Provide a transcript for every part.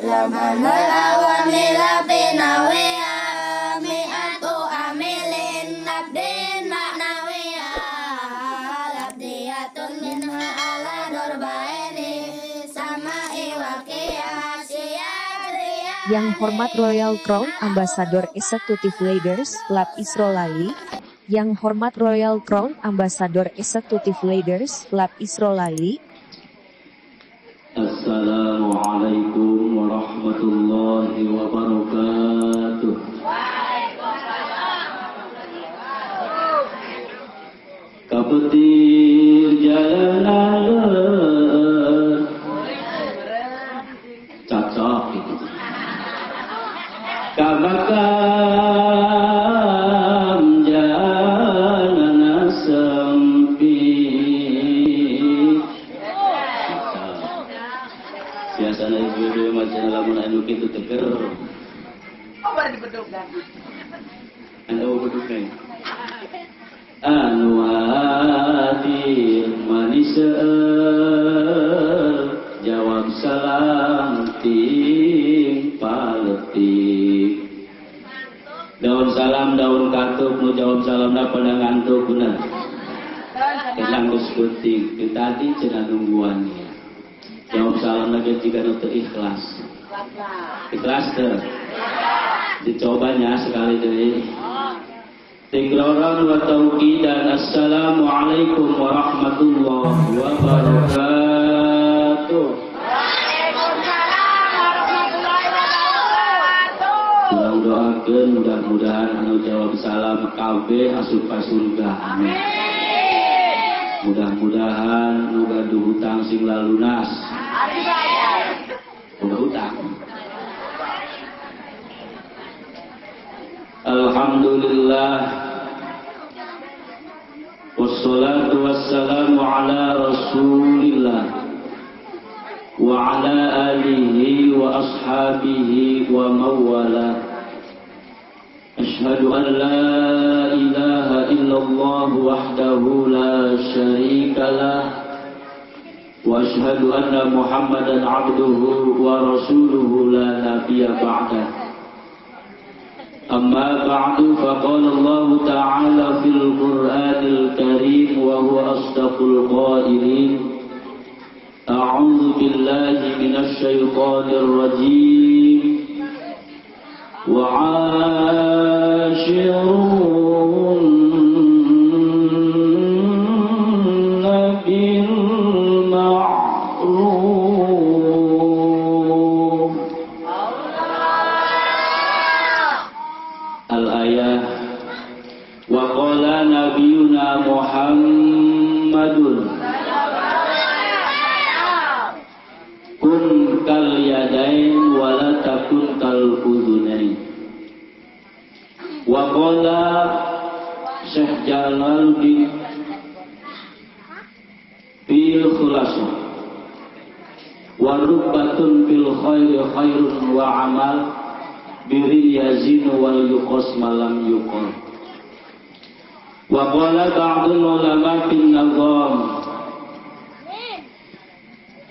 Laman awamila pinawea mi'atu amilin labdin maknawea labdiyatun minha ala dorbaini sama iwakia siyadriya. Yang hormat Royal Crown Ambassador Executive Leaders Lab Isrolali. Yang hormat Royal Crown Ambassador Executive Leaders Lab Isrolali. Assalamualaikum warahmatullahi wabarakatuh. Kapetir jalanan cocok gitu. Kabakam jalanan sempit. Biasanya ibu-ibu macam lamun anu kitu teger. Oh, baru dibeduk dah. Anu beduk kae. Anu hadir manis jawab salam ting paletik. Daun salam daun katuk nu jawab salam da pada ngantuk bener. Tenang geus penting kita tadi cenah nungguan. Jawab salam lagi jika nutur ikhlas. Ikhlas tuh. Dicobanya sekali dari. Tikraran wa tauqidan. Assalamualaikum warahmatullahi wabarakatuh. Waalaikumsalam warahmatullahi wabarakatuh. Doakeun mudah-mudahan anu jawab salam kabeh asup ka surga. Amin. Mudah-mudahan nu gaduh hutang sing lalunas. Udah hutang. Alhamdulillah. Wassalatu wassalamu ala Rasulillah wa ala alihi wa ashabihi wa mawala. Ashhadu an la ilaha illallah wahdahu la syarika lah wa ashhadu anna Muhammadan abduhu wa rasuluhu la nabiyya ba'dah. Amma ba'du faqala Allah ta'ala fil Qur'anil Karim wa huwa asdaqul qailin. A'udzu billahi minasy syaithanir rajim. وعاشرون بالمعروف. Al-ayah. Wa qala nabiyuna Muhammadun kun kal yadain wa la takun kal udunain. Wa qala Syekh Jalaluddin fil khulasa wa rubbatun fil khairi khairun wa amal biri yazinu wal yuqas malam yuqal. Wa qala ba'dul ulama fin nazam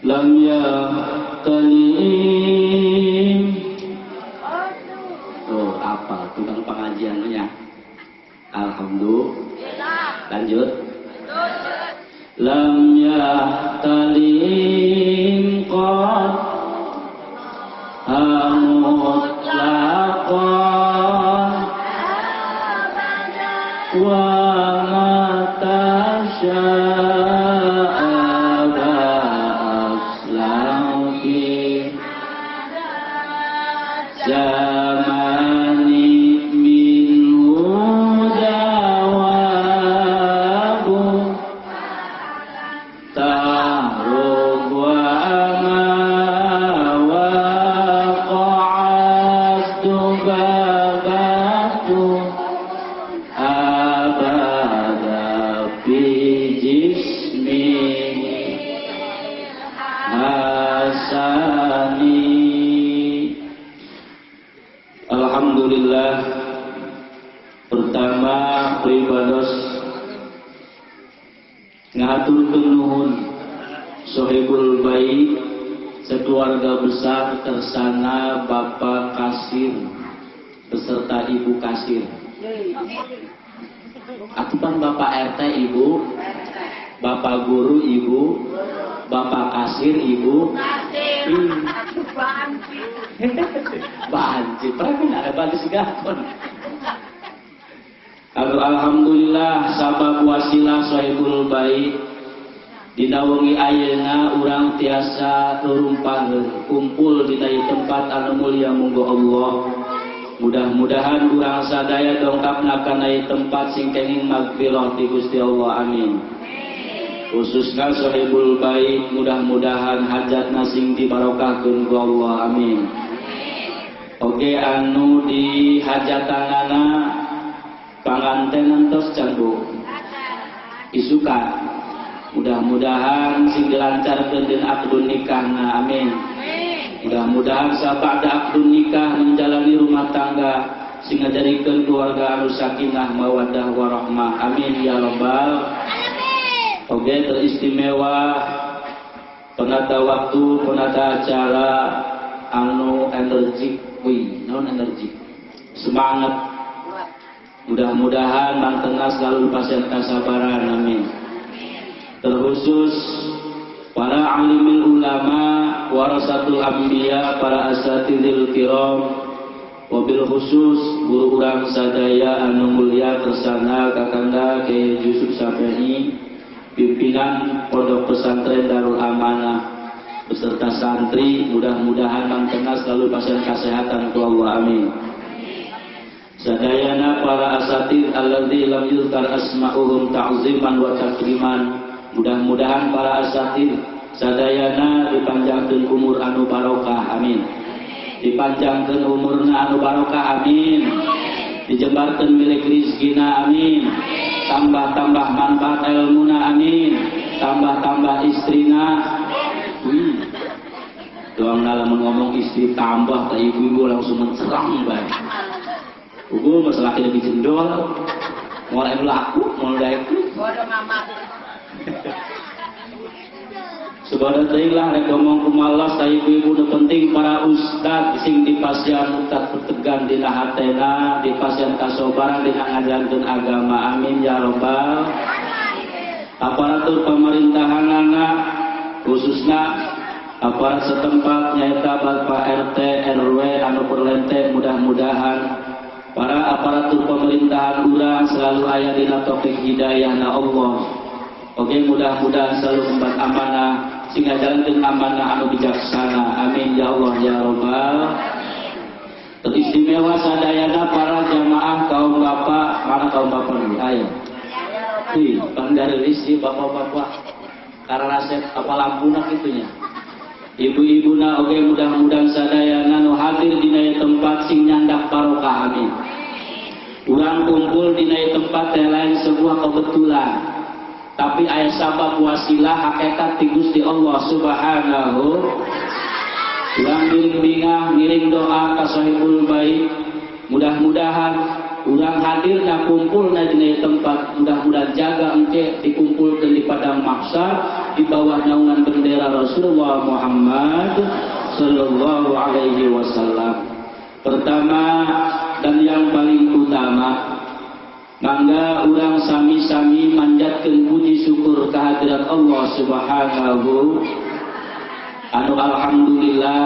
lam yaqtalim. Oh, apa tukang pengajiannya? Alhamdulillah. Lanjut. Lam yaqtalim qad mutlaqan wa matasya'a aslam fi zamani minhu jawabu tahrub wa Alhamdulillah. Pertama pribados ngaturkeun nuhun Sohibul Bait sekeluarga besar tersana Bapak Kasir beserta Ibu Kasir. Atupan Bapak RT Ibu, Bapak Guru Ibu, Bapak Kasir Ibu. Banci, pernah ada banci gakon. Alhamdulillah sabab wasilah sahibul baik dina wengi ayeuna urang tiasa nurumpaheun kumpul dina tempat anu mulia munggo Allah. Mudah-mudahan urang sadaya dongkapna kana tempat sing kenging magfirah ti Gusti Allah, amin. Khususna sahibul baik mudah-mudahan hajatna sing dibarokahkeun ku Allah, amin. Oke anu di hajatanana panganten entos candu isukan mudah-mudahan sing dilancarkeun deun akdun nikahna, amin. Mudah-mudahan sabada akdun nikah menjalani rumah tangga sing ngajarikeun keluarga anu sakinah mawaddah warahmah, amin ya rabbal alamin. Oke teristimewa penata waktu penata acara anu energik, non energik, semangat. Mudah-mudahan mangtengah selalu pasien kasabaran, amin. Terkhusus para alimil ulama warasatul anbiya, para asatidil kiram, wabil khusus guru urang sadaya anu mulia kersana Kakanda Kiai Yusuf Safi'i, pimpinan Pondok Pesantren Darul Amanah beserta santri, mudah-mudahan mangtengah selalu pasien kesehatan ku Allah, amin. Sadayana para asatid alladzi lam yuzkar asma'uhum ta'ziman wa takriman, mudah-mudahan para asatid sadayana dipanjangkeun umur anu barokah, amin. Dipanjangkeun umurna anu barokah, amin. Dijebarkeun milik rizkina, amin. Tambah-tambah manfaat ilmuna, amin. Tambah-tambah istrina. Doang lamun ngomong istri tambah ta ibu-ibu langsung mencerang bae. Ugo masalah lebih jendol, mulai laku, mulai Bodoh amat. Sebadan teuinglah rek ngomong kumaha sa ibu-ibu nu penting para ustad sing dipasihan ustad pertegan dina hatena, dipasihan kasobaran dina ngajarankeun agama, amin ya rabbal. Aparatur pemerintahanana khususna aparat setempat nyaeta Bapak RT RW anu perlente, mudah-mudahan para aparatur pemerintahan urang selalu aya dina taufik hidayahna Allah. Oke, mudah-mudahan selalu empat amanah sing ngajalankeun amanah anu bijaksana, amin ya Allah ya rabbal. Teristimewa sadayana para jamaah kaum bapak, mana kaum bapak dulu, ayo. Pangdarelis si bapak-bapak kararaset apa lampuna kitunya. Ibu-ibuna oke, mudah-mudahan sadayana nu hadir dina tempat sing nyandak barokah, amin. Urang kumpul dina tempat teh lain sebuah kebetulan, tapi aya sabab wasilah hakikat ti Gusti Allah Subhanahu. Urang bimbingan ngiring doa ka sahibul baik, mudah-mudahan urang hadirna kumpulna dina tempat, mudah-mudahan jaga engke dikumpulkeun di padang mahsyar di bawah naungan bendera Rasulullah Muhammad sallallahu alaihi wasallam. Pertama dan yang paling utama, mangga urang sami-sami manjatkeun puji syukur kehadirat Allah Subhanahu anu alhamdulillah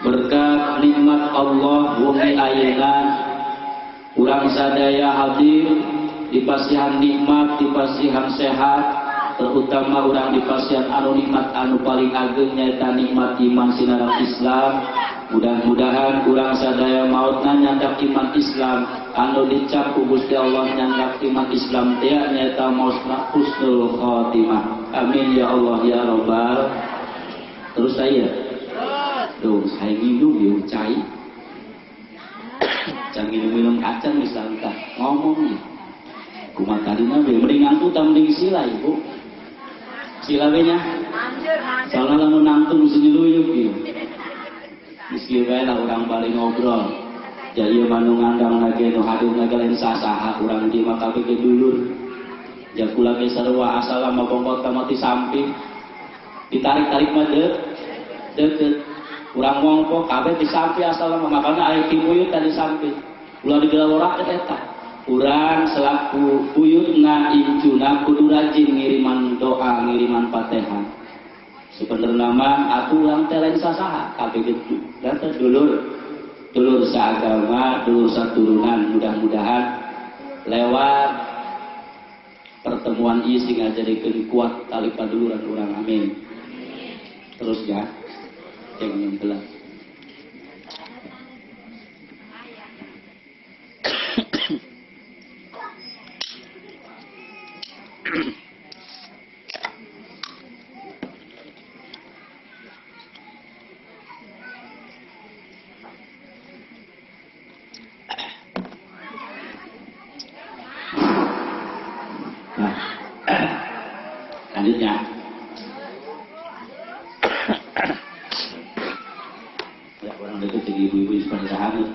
berkat nikmat Allah wengi ayeuna urang sadaya hadir dipasihan nikmat, dipasihan sehat, terutama urang dipasihan anu nikmat anu paling ageng nyaeta nikmat iman sinarang Islam. Mudah-mudahan urang sadaya mautna nyandak iman Islam anu dicap ku Gusti Allah nyandak iman Islam teh nyaeta mausna husnul khotimah, amin ya Allah ya rabbal. Terus saya tuh saya minum yuk cai jangan minum kacang misalnya ngomong nih kumat tadinya mendingan tuh mending sila ibu sila nya soalnya lamun nangtung mesti diluyuk gitu. Meski lah orang balik ngobrol, jadi manu ngandang lagi nu hadir lagi lain sasaha orang di maka ke dulur, jaku lagi sarua asal lama bongkot kamati samping, ditarik-tarik made, deket kurang ngongkok kabeh disampi asal mah makana aya kibuyut tadi sampi ulah digelaworak eta urang selaku buyutna incuna kudu rajin ngiriman doa ngiriman Fatihah sebenarnya mah atuh urang teh lain sasaha kabeh gitu dan dulur seagama dulur saturunan mudah-mudahan lewat pertemuan ieu sing ngajadikeun kuat tali paduluran urang amin terus ya yang belas lanjutnya ya orang deket jadi ibu-ibu seperti sahabat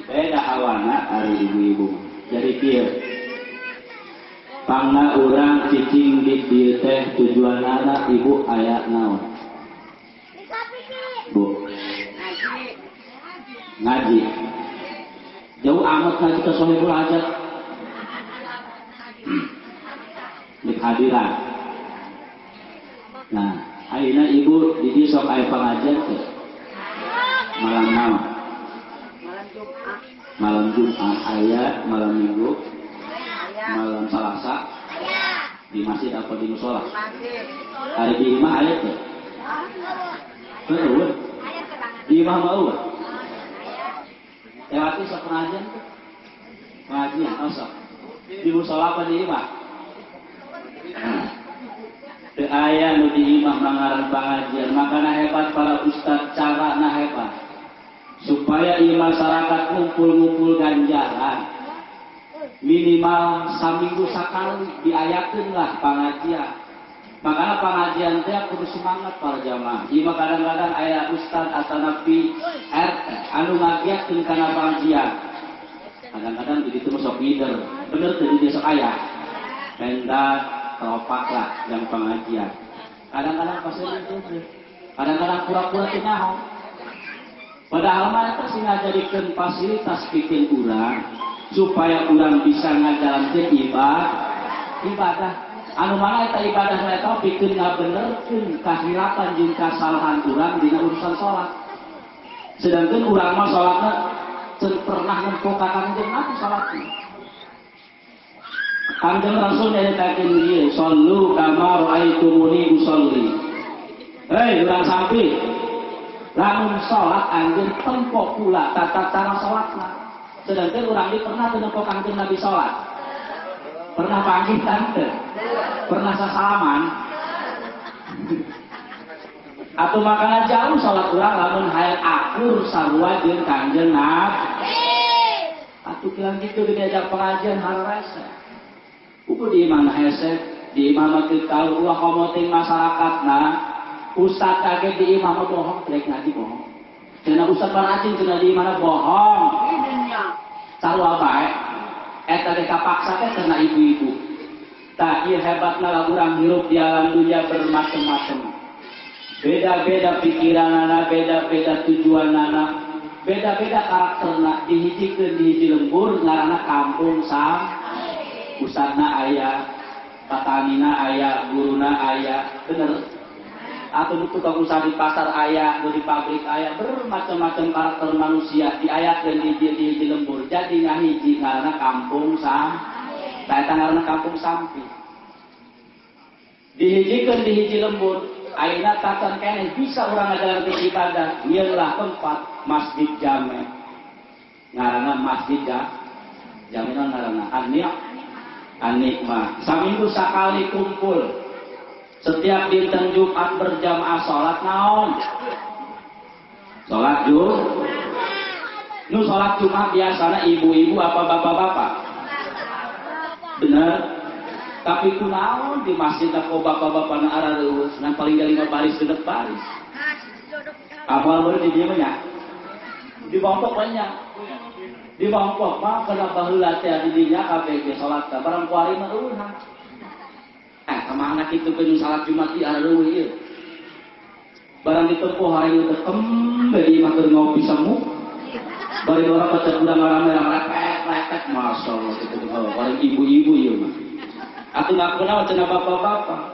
beda awana hari ibu-ibu jadi kieu pangna urang cicing di dieu teh tujuanna ibu aya naon bu ngaji jauh amat ngaji ke sohibul hajat di hadiran nah ayeuna ibu di dieu sok aya pengajian teh malam naon malam Jumat aya malam Minggu malam Selasa di masjid apa di musola hari di imah aya teh betul di imah mau lewati sok pengajian tuh pengajian sok di musola apa di imah teu aya nu di imah mangaran pengajian makana hebat para ustad carana hebat supaya di masyarakat ngumpul-ngumpul ganjaran minimal saminggu sakali diayakeun lah pengajian makanya pengajian teh kudu semangat para jamaah ieu kadang-kadang aya ustad atau napi RT anu ngagiakeun kana pengajian kadang-kadang di ditu sok leader bener teh di sok aya mendak teropak lah yang pengajian kadang-kadang pas itu kadang-kadang pura-pura teu naon padahal mah eta sing ngajadikeun fasilitas bikin urang supaya urang bisa ngajalankeun ibadah anu mana eta ibadah eta pikeun ngabenerkeun kahilapan jeung kasalahan urang dina urusan salat sedangkan urang mah salatna teu pernah nempo ka Kangjeng Nabi salatna Kanjeng Rasul nyaritakeun ieu sallu kama raaitumuni usolli hei urang sampi lamun salat anjeun tempo pula tata cara salatna sedangkan urang di pernah teu nempo Kanjeng Nabi salat pernah panggih tante pernah sasalaman atau makana jauh salat urang lamun hayang akur sarua jeung Kanjeng Nabi atuh kilang kitu diajak pengajian hararese kudu di imam hese di imam teu tahu ulah komoting masyarakatna ustad kaget di imam bohong rek ngaji bohong cenah ustad paracing cenah di imam bohong sarua bae eta teh kapaksa teh cenah ibu-ibu tah ieu hebatna lamun urang hirup di alam dunia bermacam-macam beda-beda pikiranana beda-beda tujuanana beda-beda karakterna dihijikeun di hiji lembur ngaranna kampung sam ustadna aya patanina aya guruna aya bener atau tukang usaha di pasar aya di pabrik aya bermacam-macam karakter manusia diayatkeun di lembur jadi ngahiji ngaranna kampung sam eta ngaranna kampung sampi dihijikeun di hiji lembur ayeuna tatan keneh bisa urang ngajalankeun ibadah ieulah tempat masjid jame ngaranna masjid jame ngaranna anikmah saminggu sakali kumpul setiap dinten Jumat berjamaah salat naon salat nu salat Jumat biasana ibu-ibu apa bapak-bapak bener tapi kunaon di masjid aku bapak-bapak na arareus nan paling 5 baris genep baris apal baru di dieu nya di bongkok banyak di bangkok mah kena baheula teh di dinya kabeh ge salat ka barang kuari mah eueuh sama anak itu penyu salat Jumat di aduh ieu. Barang ditempuh hari itu kembali makan ngopi semu. Bari orang baca kurang rame-rame lepek, masya Allah itu orang ibu-ibu ya mah. Aku nggak kenal cina bapak-bapak.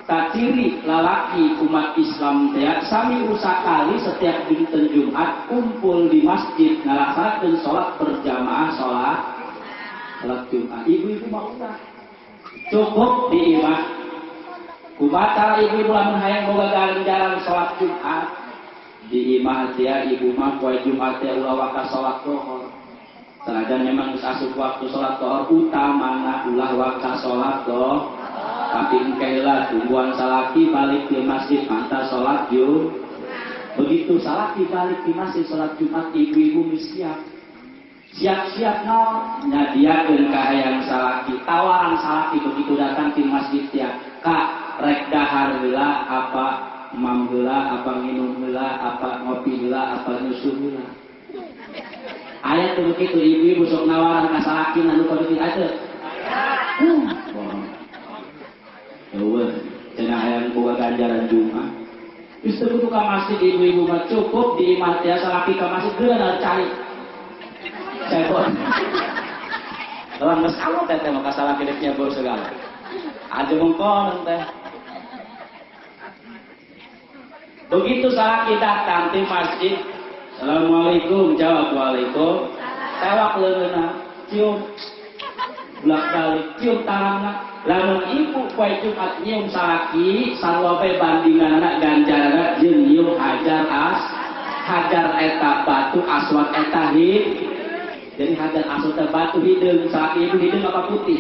Tak ciri lalaki umat Islam teh sami usakali setiap dinten Jumat kumpul di masjid ngalaksanakeun sholat berjamaah sholat Jumat. Ibu-ibu mah udah cukup di imah. Kumaha ibu-ibu lamun hayang boga ganjaran sholat Jumat di imah dia ibu mah poe Jumat teh ulah waka sholat zuhur. Sanajan memang asup waktu sholat zuhur utamana ulah waka sholat zuhur. Tapi engkailah tungguan salaki balik di masjid mantas sholat Jumat. Begitu salaki balik di masjid sholat Jumat ibu-ibu siap-siap no nyadiakeun kahayang salaki tawaran salaki begitu datang di masjid ya kak rek dahar heula apa mam heula apa nginum heula apa ngopi heula apa nyusu heula aya teh begitu ibu-ibu sok nawaran ka salaki anu kudu diajeut eueuh cenah hayang boga ganjaran Jumat geus teu kudu ka masjid ibu-ibu mah cukup di imah teh salaki ka masjid geuna cari cepot orang geus alot teh maka salaki rek nyebur segala aja mengkon teh begitu salaki datang di masjid assalamualaikum jawab waalaikum tewak leungeuna cium bolak-balik cium tanganna lamun ibu poe Jumat nyium salaki sarlope bandinganna ganjaranna jeung nyium hajar eta batu aswad eta jadi hajar aswad eta batu hideung salaki ibu hideung apa putih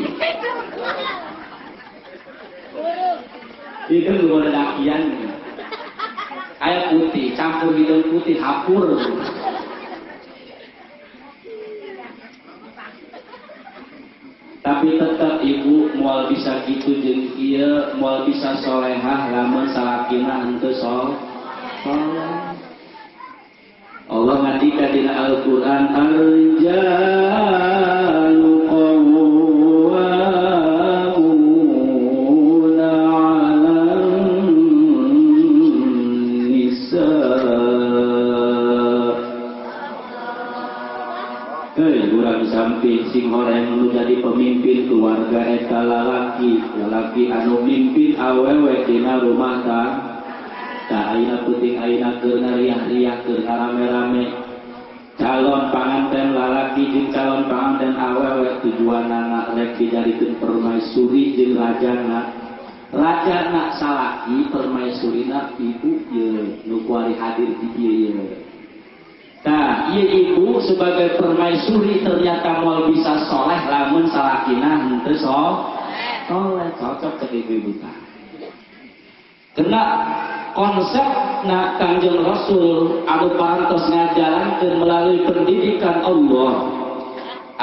hideung lu dakian aya putih campur hideung putih hapur tapi tetap ibu moal bisa gitu jeung ieu moal bisa solehah lamun salakina henteu soleh. Allah ngadika dina Al-Qur'an al-rijalu qawwamuna 'alan nisaa. Urang samping sing horeng nu jadi pemimpin keluarga eta lalaki anu mimpin awewe dina rumah tangga ayeuna peuting ayeuna keur ngariah-riah keur rame-rame calon panganten lalaki jeung calon panganten awewe tujuanna rek dijadikeun permaisuri jeung rajana salaki permaisurina ibu ye nu kuari hadir di dieu. Nah, iya ibu sebagai permaisuri ternyata mau bisa soleh lamun salakina henteu soleh cocok ke ibu-ibu tah. Kena konsep na Kanjeng Rasul anu parantos ngajarankeun melalui pendidikan Allah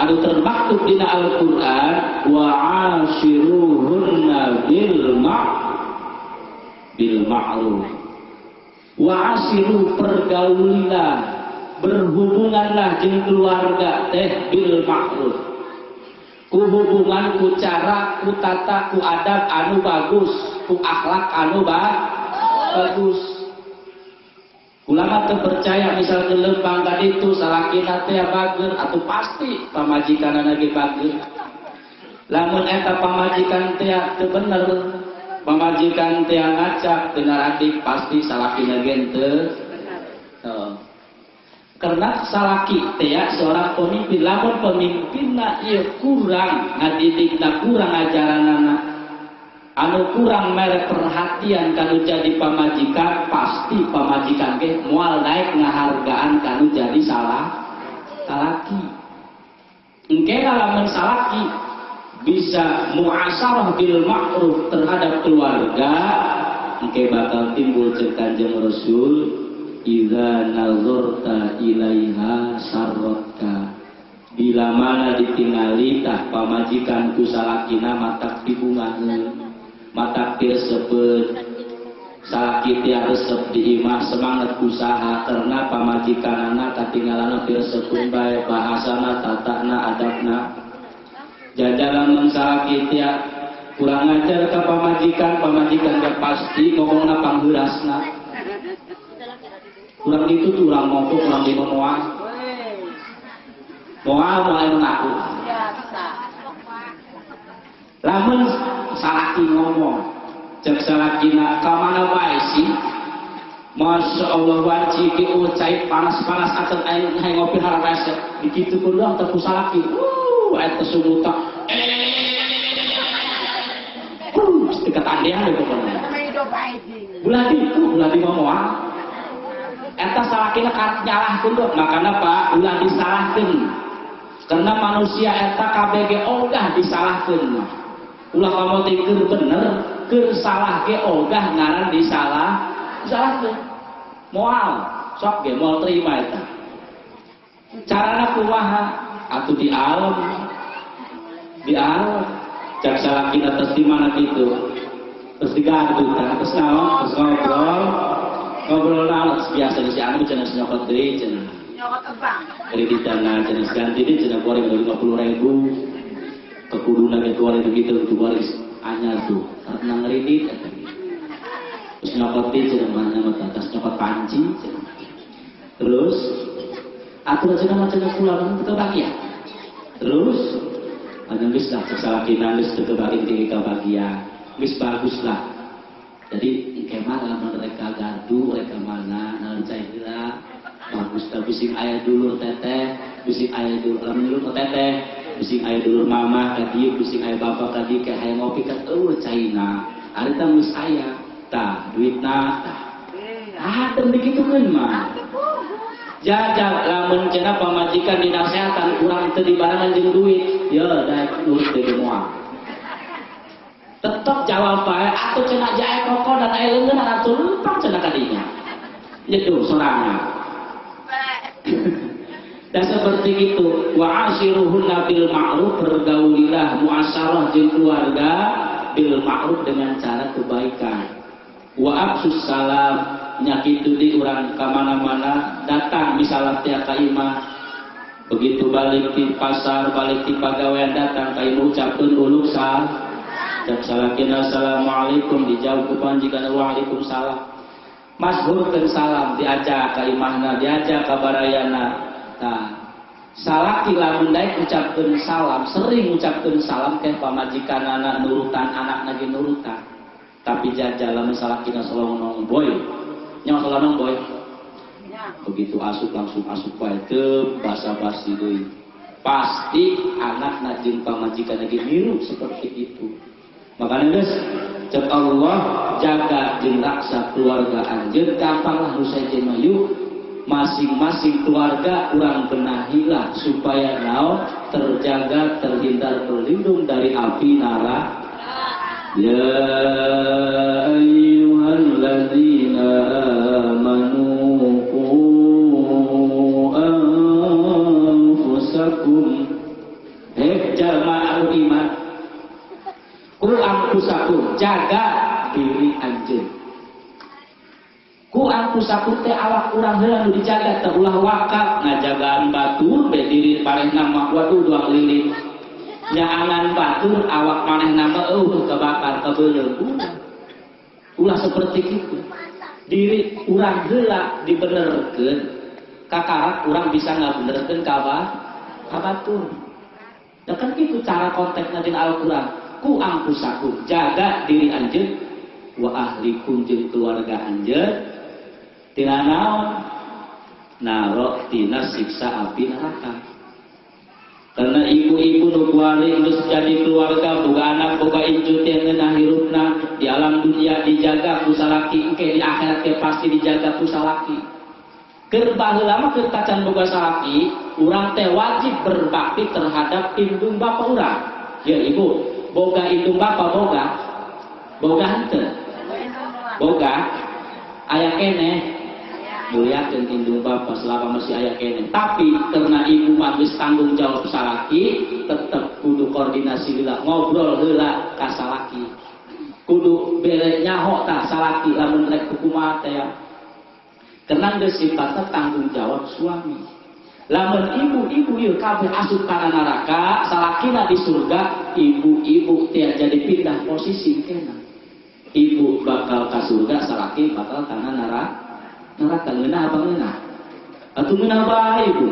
anu termaktub dina Al-Qur'an wa ashiruhunna bil ma'ruf wa ashiru pergaulilah berhubunganlah jeung keluarga teh bil ma'ruf ku hubungan ku cara ku tata ku adab anu bagus ku akhlak anu bagus ulama teu percaya misalnya lempang tadi itu salakina teh bager atuh pasti pamajikanna ge bager lamun eta pamajikan teh teu bener pamajikan teh ngacak bener adik pasti salakina ge teu karena salaki teh seorang pemimpin lamun pemimpinna ieu kurang ngadidikna kurang ajaranana anu kurang mere perhatian kanu jadi pamajikan pasti pamajikan ge moal naik ngahargaan kanu jadi salaki engke lamun salaki bisa muasyarah bil ma'ruf terhadap keluarga engke bakal timbul ceuk Kanjeng Rasul idza nazarta ilaiha sarratka bila mana ditingali tah pamajikan ku salakina matak dibungaheun matak direseupeun salaki teh resep di imah semangat usaha karena pamajikanana katinggalan direseupeun bae bahasana tatana adabna jajaran salaki teh kurang ngajar ke pamajikan gak pasti ngomongna pangheurasna. Kurang itu tuh urang ngomong kurang di moal. Moal mulai mengaku. Lamun salaki ngomong, cek salakina kamana wae sih? Masya Allah wajib ucai panas-panas atau air ngopi haram resep begitu pun doang terku salaki air tersumuta dekat andean itu buladi ngomong eta salakina karet nyalahkeun dok makanya pak ulah disalahkeun karena manusia eta KBG ogah disalahkeun ulah kamu tikeur bener keur salah ge ogah ngaran disalahkeun moal sok ge moal terima eta carana kumaha atuh di alam cak salakina tes di mana gitu terus digantung kan terus naon terus ngobrol naon biasa di si anu cenah nyokot deui cenah nyokot ebang kredit dana cenah ganti deui cenah goreng 50.000 kekuduna ge goreng begitu itu goreng anyar tuh karena ngeridit eta terus nyokot deui cenah mana mah tas nyokot panci cenah terus atur cenah macam pulang ke bagian terus ada geus lah salakina geus teu kebagian ti bagian geus bagus lah jadi kemana mereka gaduh mereka mana naon cai heula bagus teh bising aya dulur teteh bising aya dulur lamun dulur teteh bising aya dulur mama ka dieu bising aya bapak ka dieu ka hayang ngopi ka caina ari teh geus aya tah duitna tah teu begitukeun mah jajal lamun cenah pamajikan dinasehatan kurang teu dibarengan jeung duit ya daek urus deui moal tetap jawab bae atuh cenah jae koko dan aya leungeun atuh lempang cenah kadinya nyeduh sorangan dan seperti itu wa ashiruhunna bil ma'ruf bergaulilah muasyarah jeung keluarga bil ma'ruf dengan cara kebaikan wa absus salam nyakitu di urang ka mana-mana datang misalnya tiap ka imah begitu balik di pasar balik di pagawean datang ka imah ucapkeun uluk salam dan salakina assalamualaikum dijawab ku panjikan waalaikumsalam masyhurkeun salam diajak ka imahna diajak ka barayana tah salaki lamun daek ucapkeun salam sering ucapkeun salam ke pamajikanana nurutan anakna ge nurutan tapi jajal lamun salakina salonong boy nyawa salonong boy begitu asup langsung asup wae teu basa-basi deui pasti anakna jeung pamajikanna ge niru seperti itu. Makanya guys, cek Allah jaga jeung raksa keluarga anjeun gampanglah nu saejeun mah yuk masing-masing keluarga urang benahilah supaya naon terjaga terhindar terlindung dari api neraka. Ya ayyuhalladzina amanu qu anfusakum jama'ul iman ku anfusakum jaga diri anjeun ku anfusakum teh awak urang heula nu dijaga teh ulah wakaf ngajagaan batur be diri parehna mah waduh dua lilin nyaangan batur awak manehna mah kebakar kebeuleuh ulah seperti itu diri urang heula dibenerkeun kakarak urang bisa ngabenerkeun ka batur da kan kitu cara konteksna dina Al-Qur'an ku angkusakum jaga diri anjeun wa ahlikum jeung keluarga anjeun tina naon naro tina siksa api neraka karena ibu-ibu nu kuari geus jadi keluarga boga anak boga incu teh ngeunah hirupna di alam dunia dijaga ku salaki engke di akhirat teh pasti dijaga ku salaki keur baheula mah keur kacan boga salaki urang teh wajib berbakti terhadap indung bapa urang ya ibu boga indung bapa boga henteu boga aya keneh muliakeun indung bapa selama masih aya keneh tapi karena ibu mah geus tanggung jawab salaki tetep kudu koordinasi heula ngobrol heula ka salaki kudu bere nyaho tah salaki lamun rek kumaha teh ya kenang geus sifatna tanggung jawab suami Lamun ibu-ibu ieu kabeh asup kana neraka, salakina di surga, ibu-ibu tiap jadi pindah posisi kena. Ibu bakal ka surga, salaki bakal kana neraka. Ngeunah apa ngeunah? Atuh ngeunah bae ibu.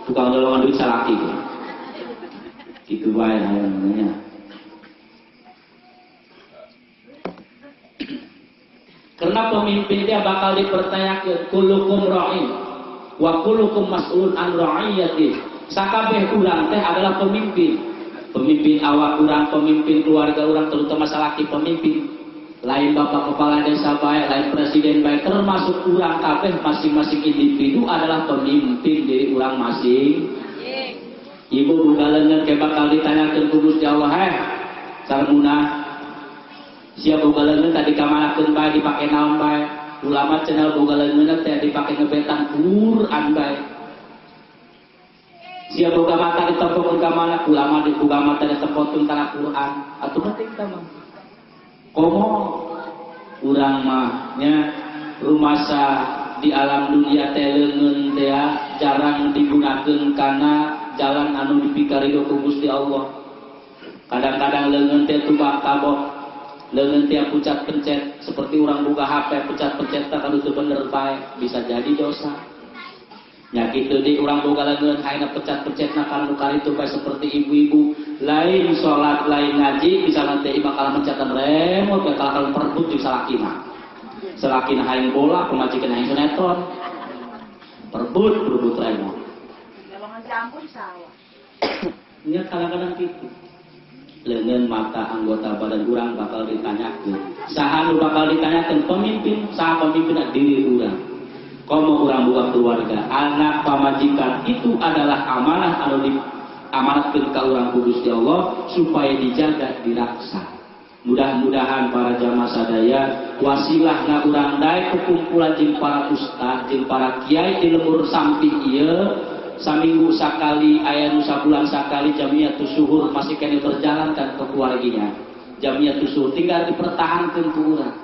Tukang nyolongan duit salaki. Kitu bae aya namanya. Karena pemimpin dia bakal dipertanyakan, kullukum ra'in wa kullukum mas'ulun an ra'iyati. Sakabeh urang teh adalah pemimpin. Pemimpin awak urang, pemimpin keluarga urang, terutama salaki pemimpin. Lain bapak kepala desa baik, lain presiden baik, termasuk urang kabeh masing-masing individu adalah pemimpin diri urang masing. Ibu bugalengan ke bakal ditanyakan ku Gusti Allah, sarmuna siapa bugalengan tadi kamanakeun bae dipake naon bae. Ulama cenah bugalengan teh dipake ngebetan Quran bae. Siapa boga mata ditempokkeun ka mana? Ulama di boga mata ditempokkeun kana Quran. Atuh penting tah mah. Komo urang mah nya rumasa di alam dunia teh leungeun teh jarang digunakeun kana jalan anu dipikarido ku Gusti Allah. Kadang-kadang leungeun teh tubak tabok, leungeun teh pucat pencet seperti orang buka HP pucat pencet tak kalau itu bener baik bisa jadi dosa. Ya gitu di orang boga leungeun hayna pecat pencet na kana kali itu bae seperti ibu-ibu lain salat lain ngaji bisa nanti bakal mencatan remote bakal perebut di salakina. Salakina hayang bola pemajikan hayang sinetron. Perebut remote. Golongan campur sawah. Nya kadang-kadang gitu. Leungeun mata anggota badan urang bakal ditanyakeun. Saha nu bakal ditanyakeun pemimpin, saha pemimpin diri urang. Komo urang boga keluarga, anak pamajikan itu adalah amanah anu diamanatkeun ka urang ku Gusti Allah supaya dijaga diraksa. Mudah-mudahan para jamaah sadaya wasilahna urang daek kumpulan jeung para ustaz jeung para kiai di lembur samping ieu saminggu sakali aya nu sabulan sakali jamiatus syuhur masih kene berjalankan ke keluarganya. Jamiatus syuhur tinggal dipertahankeun ku urang.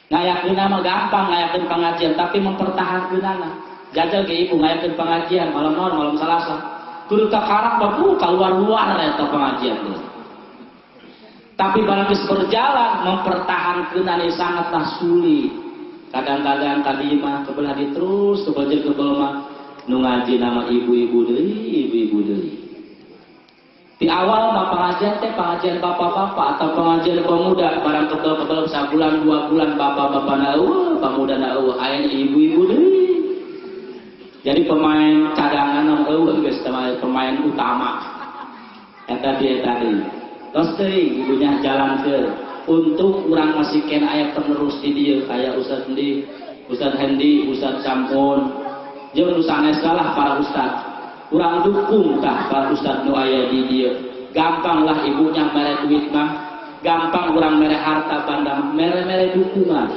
Ngayakeunna mah gampang ngayakeun pengajian tapi mempertahankeunana. Jajal ge ibu ngayakeun pengajian malam naon malam Salasa. Kudu ka karang babu kaluar-luar eta pengajian teh. Tapi barang geus berjalan mempertahankeunana sangatlah sulit. Kadang-kadang tadi mah kebelah di terus kebelah mah nu ngaji nama ibu-ibu deui. Di awal mah pengajian teh pengajian bapak-bapak atau pengajian pemuda barang kebelah sabulan 2 bulan bapak-bapak eueuh pemuda eueuh aya ibu-ibu deui. Jadi pemain cadangan eueuh geus pemain utama. Eta dia tadi. Tos teuing ibunya jalankeun untuk urang masih kena aya penerus di dieu aya Ustaz Hendi, Ustaz Campun. Jeung nu sanes kalah para ustaz. Urang dukung tah para ustaz nu aya di dieu. Gampang lah ibunya mere duit mah, gampang urang mere harta banda, mere dukungan,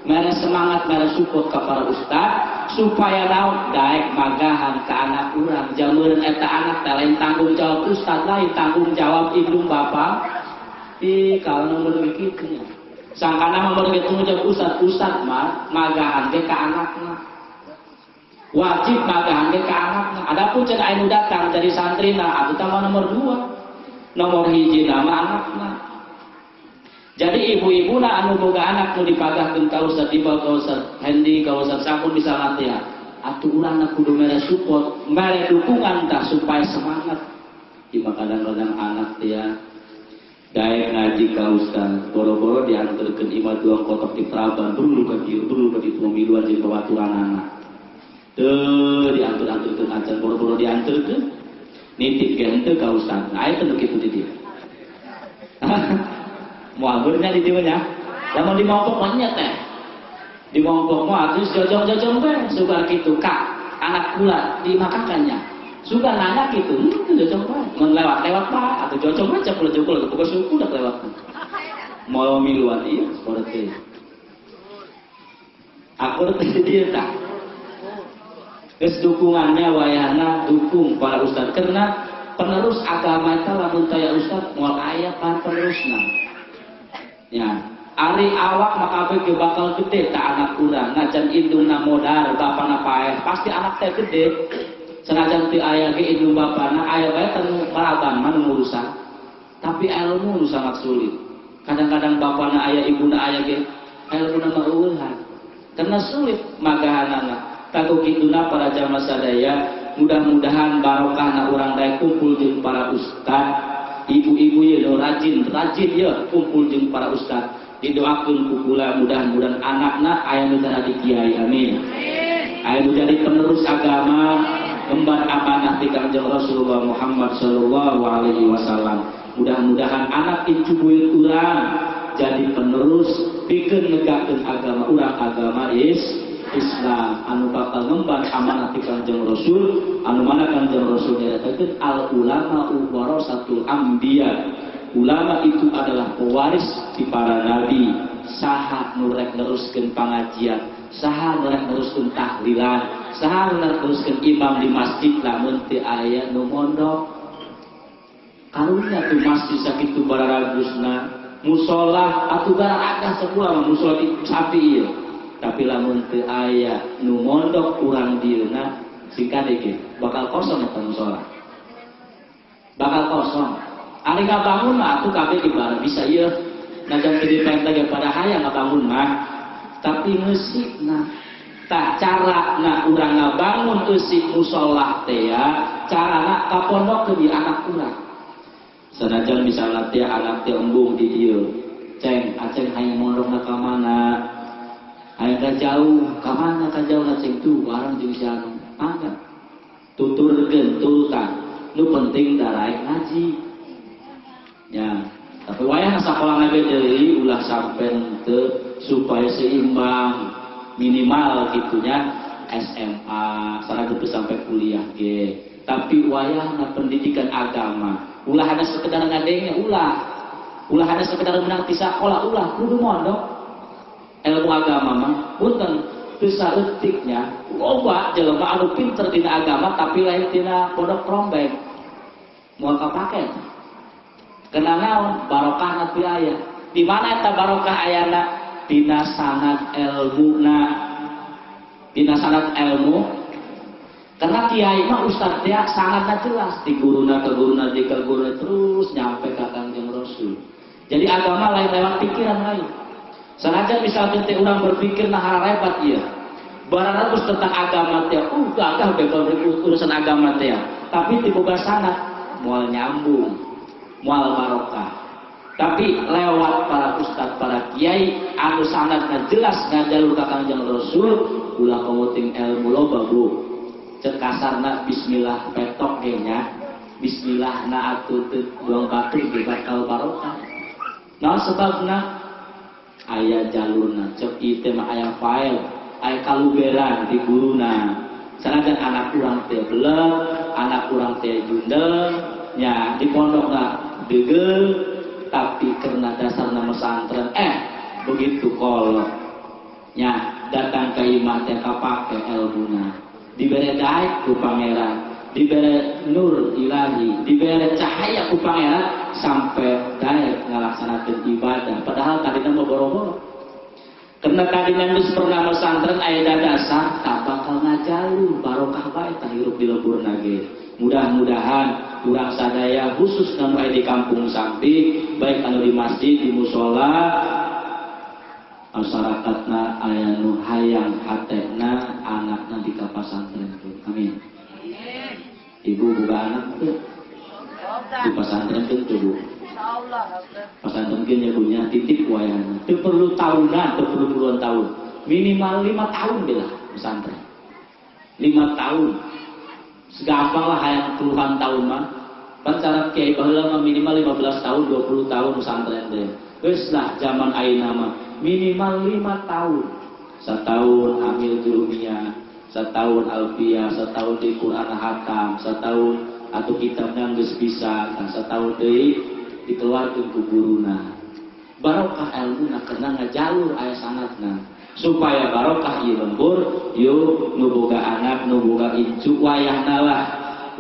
mere semangat, mere support ka para ustaz supaya naon daek magahan ka anak urang. Jamureun eta anak teh lain tanggung jawab ustaz lain tanggung jawab indung bapak. Di kalau nomor kitu nya. Sangkana nomor kitu jeung ustaz mah magahan ge ka anakna. Wajib magahan ke anaknya. Adapun cen anu datang dari santrina atuh tambah nomor 2. Nomor 1 nama anaknya. Jadi ibu-ibu anu boga anak nu dipagahkeun ka Ustaz Iqbal ka Ustaz Hendi ka Ustaz Sampun misalna teh atuh urang kudu mere support, mere dukungan tah supaya semangat. Di kadang-kadang anak teh daek ngaji ka Ustaz, boro-boro dianterkeun imah doang kotok di Praban, buru ka dieu, buru ka ditu miluan jeung babaturan anak. Diantur-anturkeun acan boro-boro dianturkeun nitip ge henteu ka ustaz. Nah aya teh kitu di dieu. Moal beurnya di dieu nya. Lamun di mongkok mah nya teh. Di mongkok mah atuh jojong-jojong bae sugar kitu Kak. Anak kula di makakannya. Sugar nanya kitu, jojong bae. Mun lewat-lewat mah atuh jojong bae cek jokul buka suku dak lewat. Mau miluan ieu seperti. Aku teh di dieu tah. Geus dukungannya wayahna dukung para ustaz karena penerus agama eta lamun taya ustaz moal aya paterusna. Ya, ari awak maka ge bakal gede ta anak urang, najan indungna modal bapana paeh, pasti anak teh gede. Senajan ti aya ge ibu bapana aya bae tanu maraban mah urusan. Tapi ilmu nu sangat sulit. Kadang-kadang bapana aya ibuna aya ge ilmuna mah eueuhan. Karena sulit magahanana. Kanggo kituna para jamaah sadaya, mudah-mudahan barokahna urang daek kumpul jeung para ustad, ibu-ibu ye rajin ya kumpul jeung para ustad. Didoakeun ku kula mudah-mudahan anakna aya nu jadi kiai, amin. Aya nu jadi penerus agama, emban amanah ti Kanjeng Rasulullah Muhammad sallallahu alaihi wasallam. Mudah-mudahan anak itu buyut urang jadi penerus pikeun negakeun agama urang, agama Islam anu bakal ngemban amanah ti Kanjeng Rasul, anu mana Kanjeng Rasul nyaritakeun al ulama warasatul anbiya. Ulama itu adalah pewaris di para nabi. Saha nu rek neruskeun pangajian, saha nu rek neruskeun tahlilan, saha nu rek neruskeun imam di masjid lamun teu aya nu mondok. Karunya tuh masjid sakitu bararagusna, musola atuh gara akah sepula mah musola sapi ieu. Tapi lamun teu aya nu mondok urang dieuna singkade ge bakal kosong eta musola. Bakal kosong. Ari ngabangun mah atuh kabeh ibarat bisa ieu. Najan gede penta ge pada hayang ngabangun mah. Tapi ngeusikna tah carana urang ngabangun eusik musola teh ya, carana kapondokkeun di anak urang. Sanajan misalnya teh anak teh embung di dieu. Ceng, aceng hayang mondokna ka mana? Hayang ka jauh, ka mana ka jauh aceng tuh barang jeung sia mangga. Tuturkeun tulkan. Nu penting daraek ngaji. Ya, tapi wayah sakola nage deui ulah sampeun teu supaya seimbang minimal gitunya SMA sareng teu sampai kuliah ge. Tapi wayahna pendidikan agama ulah hanya sekedar ngadenge ulah hanya sekedar menang di sakola ulah kudu mondok ilmu agama mah punten teu saeutiknya loba jelema anu pinter dina agama tapi lain dina pondok rombeng moal kapake. Kena naon barokah ti aya. Di mana eta barokah ayana? Dina sanad ilmuna. Dina sanad ilmu. Karena kiai mah ustaz teh sanadna jelas ti guruna ke guruna di ke guruna terus nyampe ka Kanjeng Rasul. Jadi agama lain lewat pikiran lain. Sanajan misalnya teh urang berpikir nah repot ieu. Barang terus tentang agama teh gagah begal urusan agama teh. Tapi ti boga sanad moal nyambung. Mual barokah. Tapi lewat para ustad, para kiai anu sanadna jelas ngajalur ka Kanjeng Rasul ulah penguting ilmu loba Bu. Cek kasarna bismillah petok ge nya. Bismillah na atuh teu buang batu ge bakal barokah. Naon sebabna? Aya jalurna, cek ieu teh mah aya file, aya kaluberan di guruna. Sanajan anak urang teh beuleuh, anak urang teh jundel, nya di pondokna degel tapi karena dasar nama pesantren begitu kolot nya datang ke imah teh kapake ilmuna dibere daek ku pangeran dibere nur ilahi dibere cahaya ku pangeran sampai daek ngalaksanakeun ibadah padahal kadina mah boro-boro karena kadina geus pernah pesantren aya dasar tak bakal ngajalur barokah bae tah hirup di leburna ge. Mudah-mudahan urang sadaya khusus anu aya di kampung Sampi baik anu di masjid di musola masyarakatna aya nu hayang hatena anakna di ka pasantren. Amin. Ibu boga anak teu? Di pasantren teu Bu. Insyaallah. Pasantren ge punya titik wayahna. Teu perlu tahunan, teu perlu puluhan tahun. Minimal 5 tahun bela pesantren. 5 tahun. Segampang lah hayang puluhan tahun mah. Pancara kiai baheula mah minimal 15 tahun, 20 tahun pesantren teh. Geus lah zaman ayeuna mah minimal 5 tahun. Setahun amil dunia, setahun alfiyah, setahun di Quran hatam, setahun atau kitabnya geus bisa, setahun deui dikeluarkeun ku guruna. Barokah ilmuna karena ngajalur aya sanadna. Supaya barokah ieu lembur yuk nu boga anak nu boga incu wayahna lah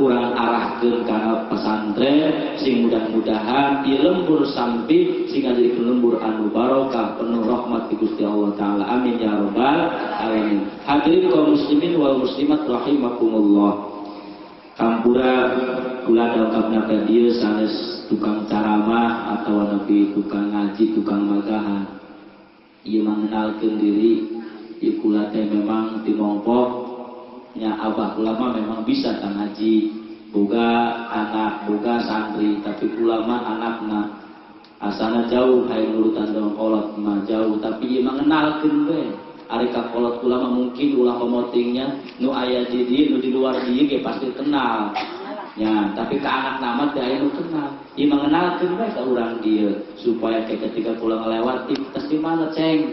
urang arahkeun kana pesantren sing mudah-mudahan ieu lembur sampai sehingga jadi lembur anu barokah penuh rahmat di Gusti Allah taala amin ya rabbal alamin. Hadirin kaum muslimin wal muslimat rahimakumullah. Kampura kula dalkapna ka dieu sanes tukang caramah atau nepi tukang ngaji, tukang magahan. Ieu mengenalkeun diri, ieu kula teh memang timongpok nya abah kula mah memang bisa ka ngaji, boga anak, boga santri, tapi kula mah anakna asana jauh hayang nurutan dong kolot mah jauh, tapi ieu mengenalkeun we. Ari ka kolot kula mah mungkin ulah pemotingnya nu aya di dieu nu di luar dieu ge pasti kenal. Ya, tapi ke anak nama teh aya nu kenal. Ieu mengenalkeun we ka urang dieu supaya ketika kula ngelewat tos di mana ceng.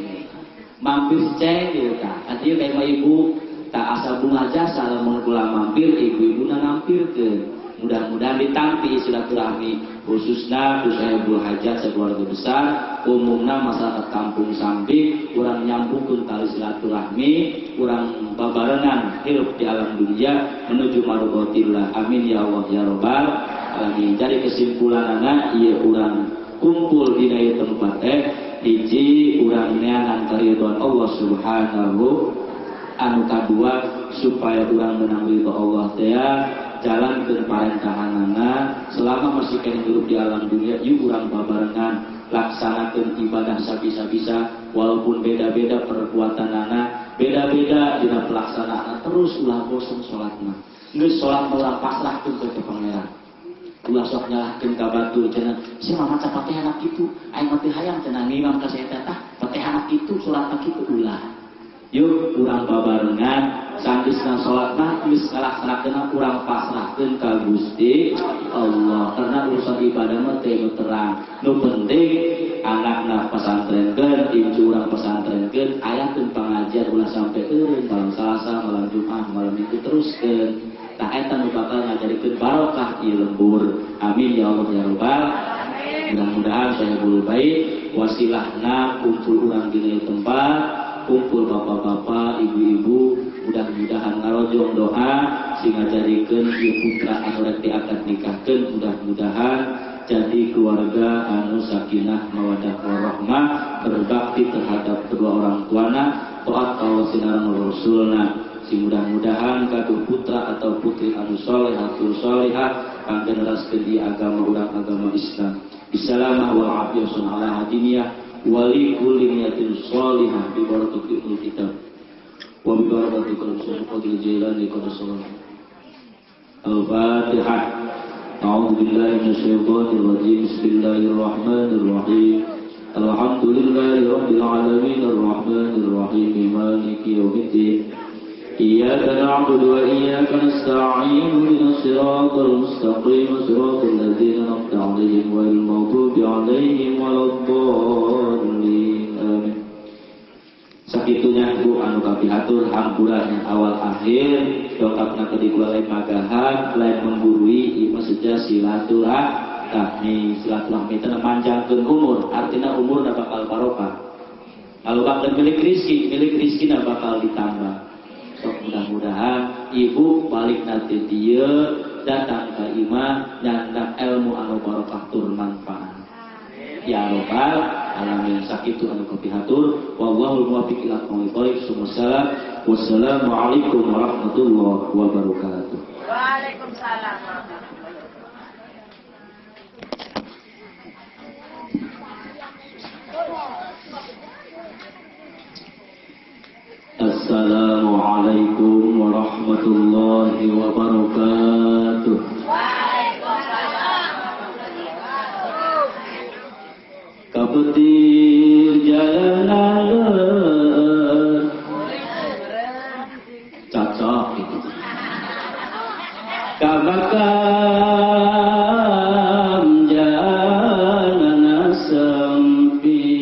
Mampir ceng dieu tah. Atieu ka ibu tak asa bunga jasa lamun kula mampir ibu-ibuna nampirkeun. Mudah-mudahan ditampi silaturahmi khususnya Kusahibul Hajat sekeluarga besar, umumnya masyarakat kampung samping, kurang nyambungkan tali silaturahmi, kurang babarengan hidup di alam dunia menuju marobatillah. Amin ya Allah ya Rabbal alamin. Jadi kesimpulan anak iya urang kumpul di daya tempat hiji urang neangan karidhoan Allah subhanahu anu kadua supaya urang menang ridho Allah teh jalan ke parentanganana selama masih kena hidup di alam dunia yuk urang babarengan laksanakan ibadah sabisa-bisa walaupun beda-beda perbuatanana beda-beda dina pelaksanaan terus ulah bosan sholatna geus sholat ulah pasrahkeun ke pangeran ulah sok nyalahkeun ka batu cenah si mama capate anak kitu aing mah teu hayang cenah ngimam ka saya tah pateh anak kitu sholatna kitu ulah yuk urang babarengan sandisna sholatna geus ngalaksanakeun urang pasrahkeun ka Gusti Allah karena urusan ibadah mah teh terang nu penting anakna pesantrenkeun ibu urang pesantrenkeun ayakeun pangajian ulah sampai eureun malam Salasa malam Jumat malam Minggu teruskeun tah eta nu bakal ngajarikeun barokah ieu lembur amin ya Allah ya Rabbal mudah-mudahan saya bulu baik wasilahna kumpul urang di tempat kumpul bapak-bapak, ibu-ibu, mudah-mudahan ngarojong doa sehingga jadikeun ieu putra anu rek diangkat nikahkeun mudah-mudahan jadi keluarga anu sakinah mawaddah warahmah berbakti terhadap kedua orang tuana taat Allah sinareng rasulna si mudah-mudahan kadu putra atau putri anu sholihatul sholihah kang generaskeun di agama urang agama Islam bisalamah wal afiyah ala hadiniyah wali kulli niyatin sholihah bi barakatil kitab wa bi barakatil qadil jilani qadassallallahu al-fatihah a'udzu billahi minasyaitonir rajim bismillahirrahmanir rahim alhamdulillahi rabbil alamin arrahmanir rahim maliki yaumiddin iyyaka na'budu wa iyyaka nasta'in ihdinas siratal mustaqim siratal ladzina an'amta 'alaihim ghairil maghdubi 'alaihim waladdallin amin. Sakitunya Bu anu kapihatur hampura awal akhir dongkapna ke dikula lain magahan lain menggurui ieu saja silaturahmi silaturahmi teh manjangkeun umur artinya umurna bakal barokah kalau bakal milik rezeki bakal ditambah. Mudah-mudahan ibu balik nanti dia datang ke imah dan ilmu anu barokah tur manfaat ya Rabbal alamin sakitu anu kapihatur wallahul muwaffiq ila aqwamit thoriq wassalamualaikum warahmatullahi wabarakatuh. Waalaikumsalam. Assalamualaikum warahmatullahi wabarakatuh. Kapetir jalanan cocok gitu. Kabakam jalanan sempi